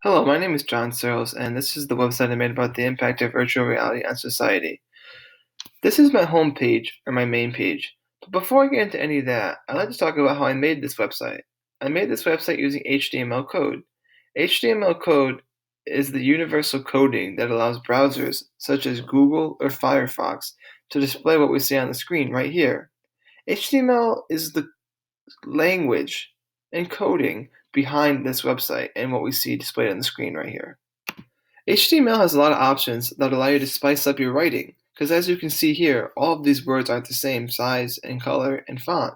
Hello, my name is John Searles, and this is the website I made about the impact of virtual reality on society. This is my home page, or my main page. But before I get into any of that, I'd like to talk about how I made this website. I made this website using HTML code. HTML code is the universal coding that allows browsers, such as Google or Firefox, to display what we see on the screen right here. HTML is the language and coding behind this website and what we see displayed on the screen right here. HTML has a lot of options that allow you to spice up your writing, because as you can see here, all of these words aren't the same size and color and font.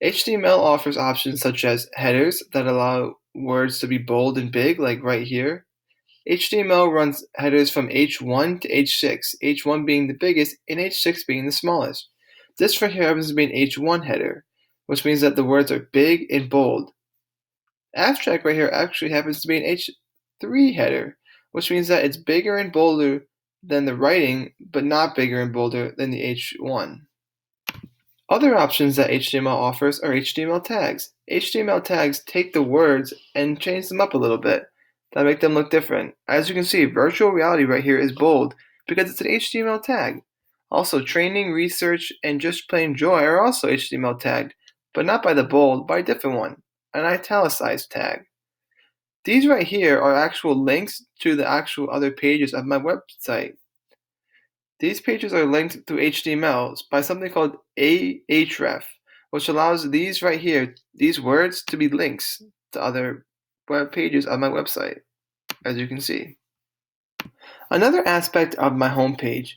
HTML offers options such as headers that allow words to be bold and big, like right here. HTML runs headers from H1 to H6, H1 being the biggest and H6 being the smallest. This right here happens to be an H1 header, which means that the words are big and bold. Abstract right here actually happens to be an H3 header, which means that it's bigger and bolder than the writing, but not bigger and bolder than the H1. Other options that HTML offers are HTML tags. HTML tags take the words and change them up a little bit that make them look different. As you can see, virtual reality right here is bold because it's an HTML tag. Also, training, research, and just plain joy are also HTML tagged, but not by the bold, by a different one, an italicized tag. These right here are actual links to the actual other pages of my website. These pages are linked through HTML by something called Ahref, which allows these right here, these words, to be links to other web pages on my website, as you can see. Another aspect of my homepage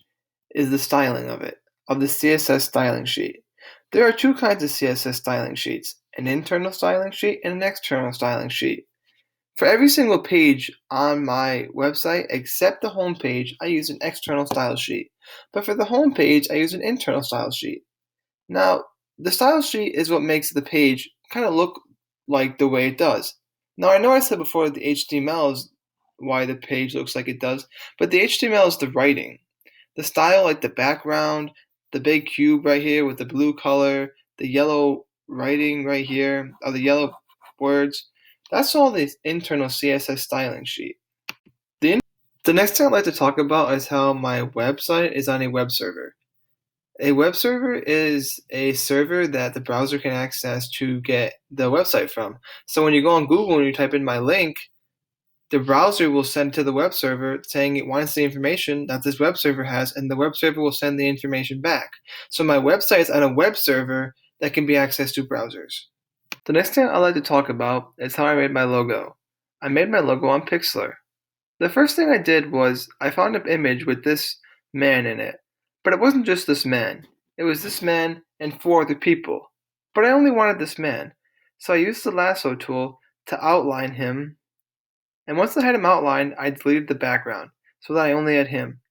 is the styling of it, of the CSS styling sheet. There are two kinds of CSS styling sheets, an internal styling sheet and an external styling sheet. For every single page on my website except the home page, I use an external style sheet. But for the home page, I use an internal style sheet. Now, the style sheet is what makes the page kind of look like the way it does. Now, I know I said before the HTML is why the page looks like it does, but the HTML is the writing. The style, like the background, the big cube right here with the blue color, the yellow writing right here, or the yellow words, that's all the internal CSS styling sheet. The next thing I'd like to talk about is how my website is on a web server. A web server is a server that the browser can access to get the website from. So when you go on Google and you type in my link, the browser will send to the web server saying it wants the information that this web server has, and the web server will send the information back. So my website is on a web server that can be accessed to browsers. The next thing I'd like to talk about is how I made my logo. I made my logo on Pixlr. The first thing I did was I found an image with this man in it. But it wasn't just this man. It was this man and four other people. But I only wanted this man. So I used the lasso tool to outline him. And once I had him outlined, I deleted the background so that I only had him.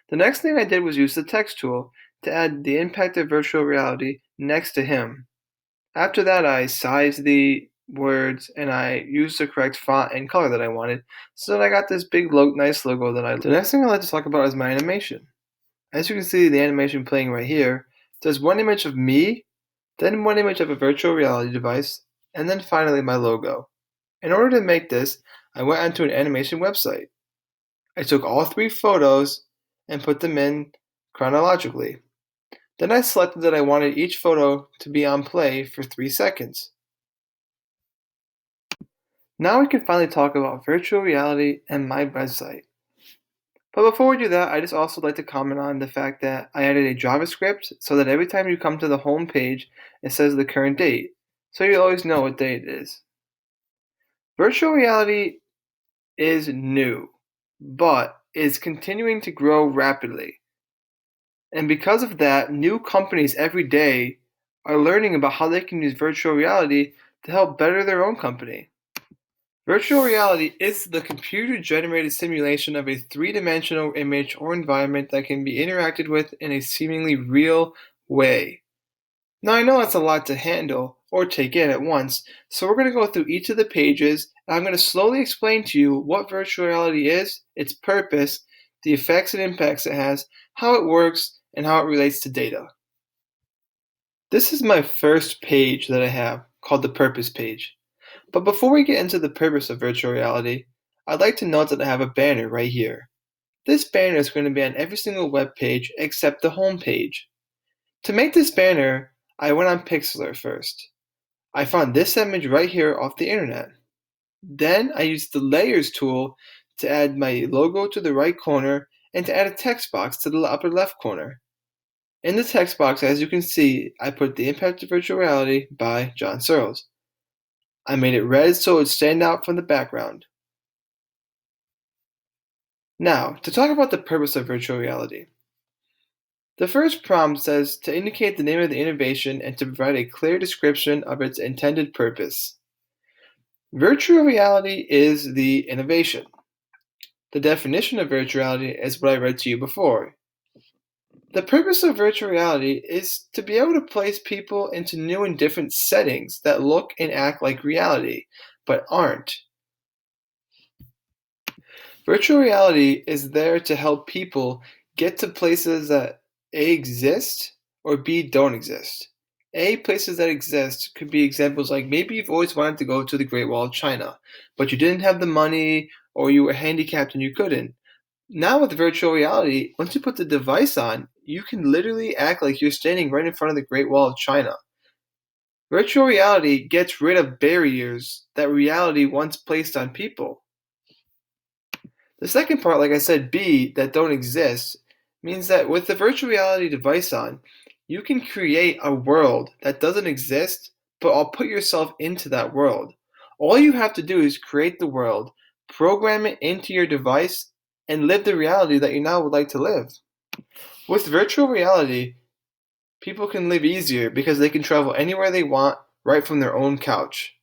The next thing I did was use the text tool to add the impact of virtual reality next to him. After that, I sized the words and I used the correct font and color that I wanted so that I got this big, nice logo that I like. The next thing I'd like to talk about is my animation. As you can see, the animation playing right here, there's one image of me, then one image of a virtual reality device, and then finally my logo. In order to make this, I went onto an animation website. I took all three photos and put them in chronologically. Then I selected that I wanted each photo to be on play for 3 seconds. Now we can finally talk about virtual reality and my website. But before we do that, I just also like to comment on the fact that I added a JavaScript so that every time you come to the home page, it says the current date, so you always know what date it is. Virtual reality is new, but is continuing to grow rapidly. And because of that, new companies every day are learning about how they can use virtual reality to help better their own company. Virtual reality is the computer-generated simulation of a three-dimensional image or environment that can be interacted with in a seemingly real way. Now I know that's a lot to handle or take in at once, so we're going to go through each of the pages, and I'm going to slowly explain to you what virtual reality is, its purpose, the effects and impacts it has, how it works, and how it relates to data. This is my first page that I have called the Purpose page. But before we get into the purpose of virtual reality, I'd like to note that I have a banner right here. This banner is going to be on every single web page except the home page. To make this banner, I went on Pixlr first. I found this image right here off the internet. Then I used the Layers tool to add my logo to the right corner and to add a text box to the upper left corner. In the text box, as you can see, I put The Impact of Virtual Reality by John Searles. I made it red so it would stand out from the background. Now, to talk about the purpose of virtual reality. The first prompt says to indicate the name of the innovation and to provide a clear description of its intended purpose. Virtual reality is the innovation. The definition of virtual reality is what I read to you before. The purpose of virtual reality is to be able to place people into new and different settings that look and act like reality, but aren't. Virtual reality is there to help people get to places that A, exist, or B, don't exist. A, places that exist could be examples like maybe you've always wanted to go to the Great Wall of China, but you didn't have the money or you were handicapped and you couldn't. Now with virtual reality, once you put the device on, you can literally act like you're standing right in front of the Great Wall of China. Virtual reality gets rid of barriers that reality once placed on people. The second part, like I said, B, that don't exist, means that with the virtual reality device on, you can create a world that doesn't exist, but I'll put yourself into that world. All you have to do is create the world, program it into your device, and live the reality that you now would like to live. With virtual reality, people can live easier because they can travel anywhere they want right from their own couch.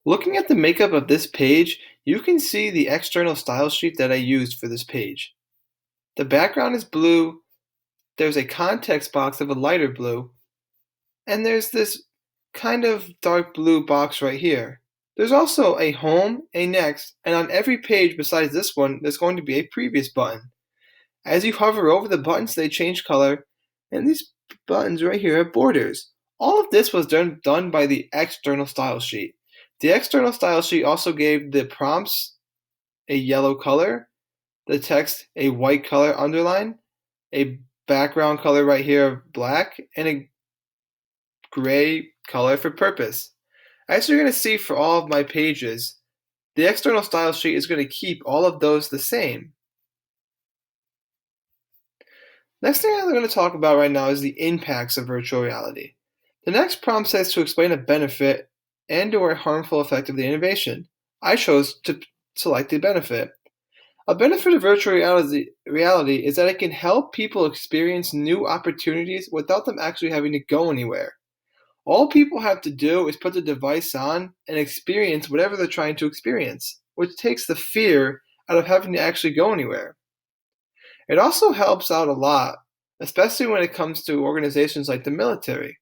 Looking at the makeup of this page, you can see the external style sheet that I used for this page. The background is blue, there's a context box of a lighter blue, and there's this kind of dark blue box right here. There's also a home, a next, and on every page besides this one, there's going to be a previous button. As you hover over the buttons, they change color, and these buttons right here have borders. All of this was done by the external style sheet. The external style sheet also gave the prompts a yellow color, the text a white color underline, a background color right here of black, and a gray color for purpose. As you're going to see for all of my pages, the external style sheet is going to keep all of those the same. Next thing I'm going to talk about right now is the impacts of virtual reality. The next prompt says to explain a benefit and/or a harmful effect of the innovation. I chose to select the benefit. A benefit of virtual reality is that it can help people experience new opportunities without them actually having to go anywhere. All people have to do is put the device on and experience whatever they're trying to experience, which takes the fear out of having to actually go anywhere. It also helps out a lot, especially when it comes to organizations like the military.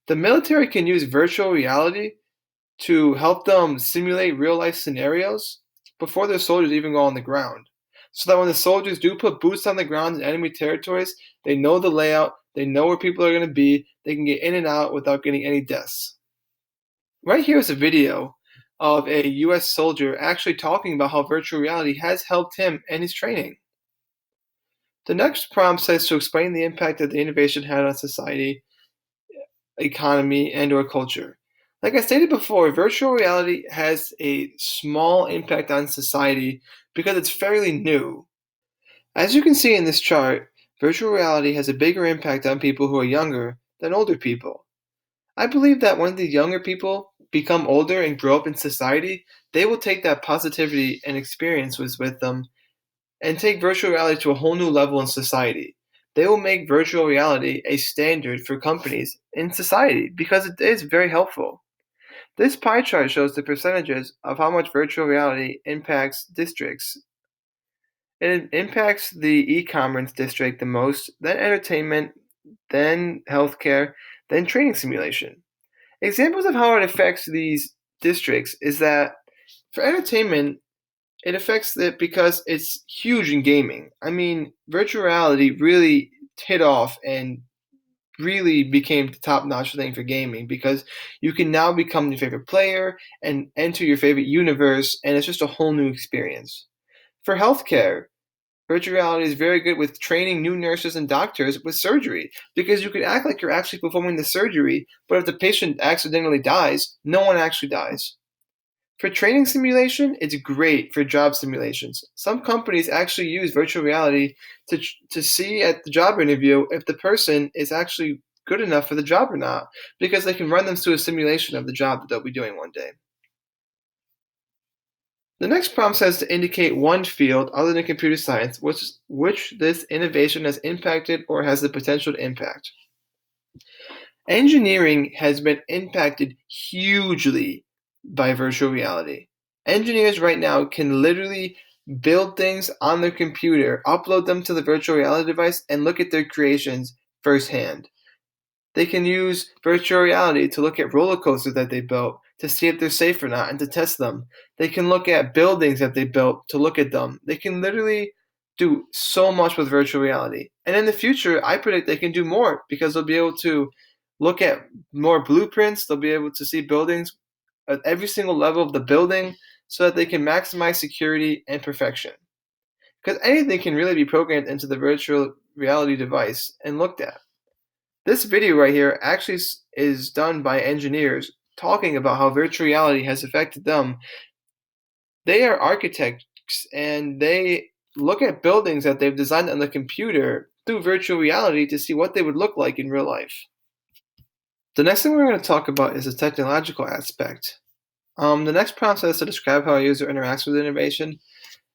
The military can use virtual reality to help them simulate real-life scenarios before their soldiers even go on the ground. So that when the soldiers do put boots on the ground in enemy territories, they know the layout, they know where people are going to be, they can get in and out without getting any deaths. Right here is a video of a US soldier actually talking about how virtual reality has helped him and his training. The next prompt says to explain the impact that the innovation had on society, economy, and/or culture. Like I stated before, virtual reality has a small impact on society because it's fairly new. As you can see in this chart, virtual reality has a bigger impact on people who are younger than older people. I believe that when the younger people become older and grow up in society, they will take that positivity and experiences with them and take virtual reality to a whole new level in society. They will make virtual reality a standard for companies in society because it is very helpful. This pie chart shows the percentages of how much virtual reality impacts districts. It impacts the e-commerce district the most, then entertainment, then healthcare, then training simulation. Examples of how it affects these districts is that for entertainment, it affects it because it's huge in gaming. I mean, virtual reality really hit off and really became the top-notch thing for gaming because you can now become your favorite player and enter your favorite universe, and it's just a whole new experience. For healthcare, virtual reality is very good with training new nurses and doctors with surgery because you could act like you're actually performing the surgery, but if the patient accidentally dies, no one actually dies. For training simulation, it's great for job simulations. Some companies actually use virtual reality to see at the job interview if the person is actually good enough for the job or not, because they can run them through a simulation of the job that they'll be doing one day. The next prompt says to indicate one field other than computer science which this innovation has impacted or has the potential to impact. Engineering has been impacted hugely by virtual reality. Engineers right now can literally build things on their computer, upload them to the virtual reality device, and look at their creations firsthand. They can use virtual reality to look at roller coasters that they built to see if they're safe or not and to test them. They can look at buildings that they built to look at them. They can literally do so much with virtual reality. And in the future, I predict they can do more because they'll be able to look at more blueprints. They'll be able to see buildings at every single level of the building so that they can maximize security and perfection. Because anything can really be programmed into the virtual reality device and looked at. This video right here actually is done by engineers talking about how virtual reality has affected them. They are architects and they look at buildings that they've designed on the computer through virtual reality to see what they would look like in real life. The next thing we're going to talk about is the technological aspect. The next prompt says to describe how a user interacts with innovation.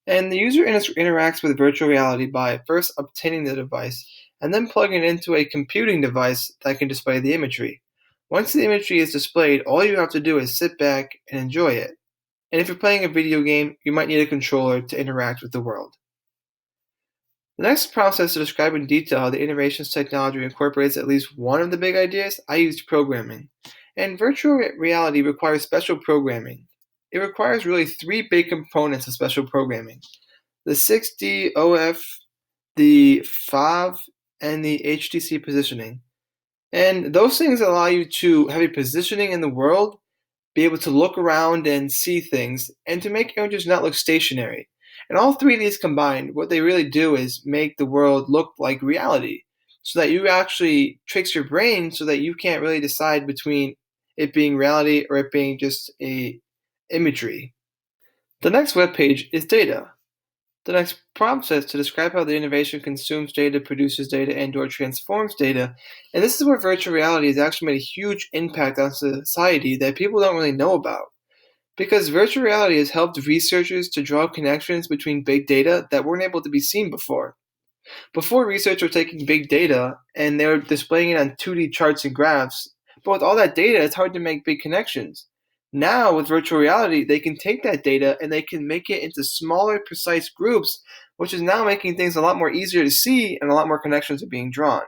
And the user interacts with virtual reality by first obtaining the device and then plugging it into a computing device that can display the imagery. Once the imagery is displayed, all you have to do is sit back and enjoy it. And if you're playing a video game, you might need a controller to interact with the world. The next prompt says to describe in detail how the innovations technology incorporates at least one of the big ideas. I used programming. And virtual reality requires special programming. It requires really three big components of special programming: the 6D OF, the FOV, and the HTC positioning. And those things allow you to have a positioning in the world, be able to look around and see things, and to make images not look stationary. And all three of these combined, what they really do is make the world look like reality, so that you actually tricks your brain so that you can't really decide between it being reality or it being just a imagery. The next web page is data. The next prompt says to describe how the innovation consumes data, produces data, and/or transforms data. And this is where virtual reality has actually made a huge impact on society that people don't really know about. Because virtual reality has helped researchers to draw connections between big data that weren't able to be seen before. Before, researchers were taking big data and they were displaying it on 2D charts and graphs, but with all that data, it's hard to make big connections. Now, with virtual reality, they can take that data and they can make it into smaller, precise groups, which is now making things a lot more easier to see and a lot more connections are being drawn.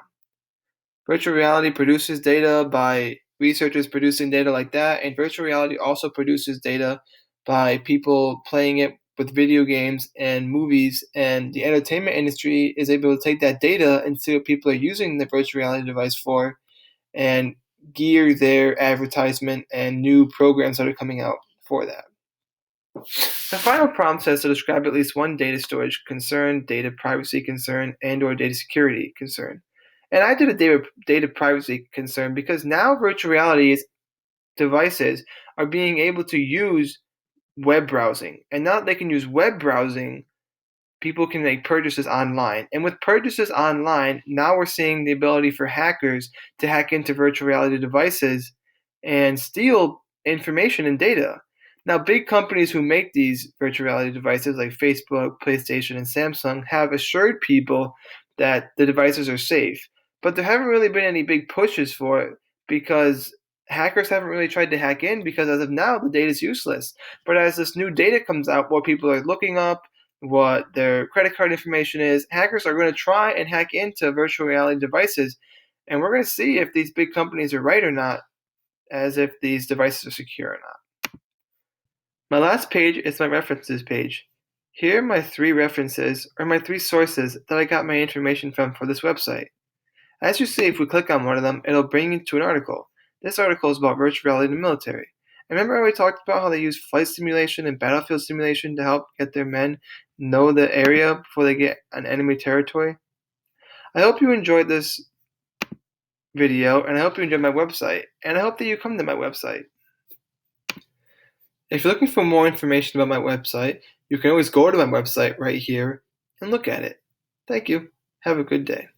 Virtual reality produces data by researchers producing data like that, and virtual reality also produces data by people playing it with video games and movies, and the entertainment industry is able to take that data and see what people are using the virtual reality device for and gear their advertisement and new programs that are coming out for that. The final prompt says to describe at least one data storage concern, data privacy concern, and/or data security concern. And I did a data privacy concern because now virtual reality devices are being able to use web browsing. And now that they can use web browsing, people can make purchases online. And with purchases online, now we're seeing the ability for hackers to hack into virtual reality devices and steal information and data. Now, big companies who make these virtual reality devices like Facebook, PlayStation, and Samsung have assured people that the devices are safe. But there haven't really been any big pushes for it because hackers haven't really tried to hack in because as of now, the data is useless. But as this new data comes out, what people are looking up, what their credit card information is, hackers are going to try and hack into virtual reality devices. And we're going to see if these big companies are right or not, as if these devices are secure or not. My last page is my references page. Here are my three references, or my three sources that I got my information from for this website. As you see, if we click on one of them, it'll bring you to an article. This article is about virtual reality in the military. And remember how we talked about how they use flight simulation and battlefield simulation to help get their men know the area before they get on enemy territory? I hope you enjoyed this video, and I hope you enjoyed my website, and I hope that you come to my website. If you're looking for more information about my website, you can always go to my website right here and look at it. Thank you. Have a good day.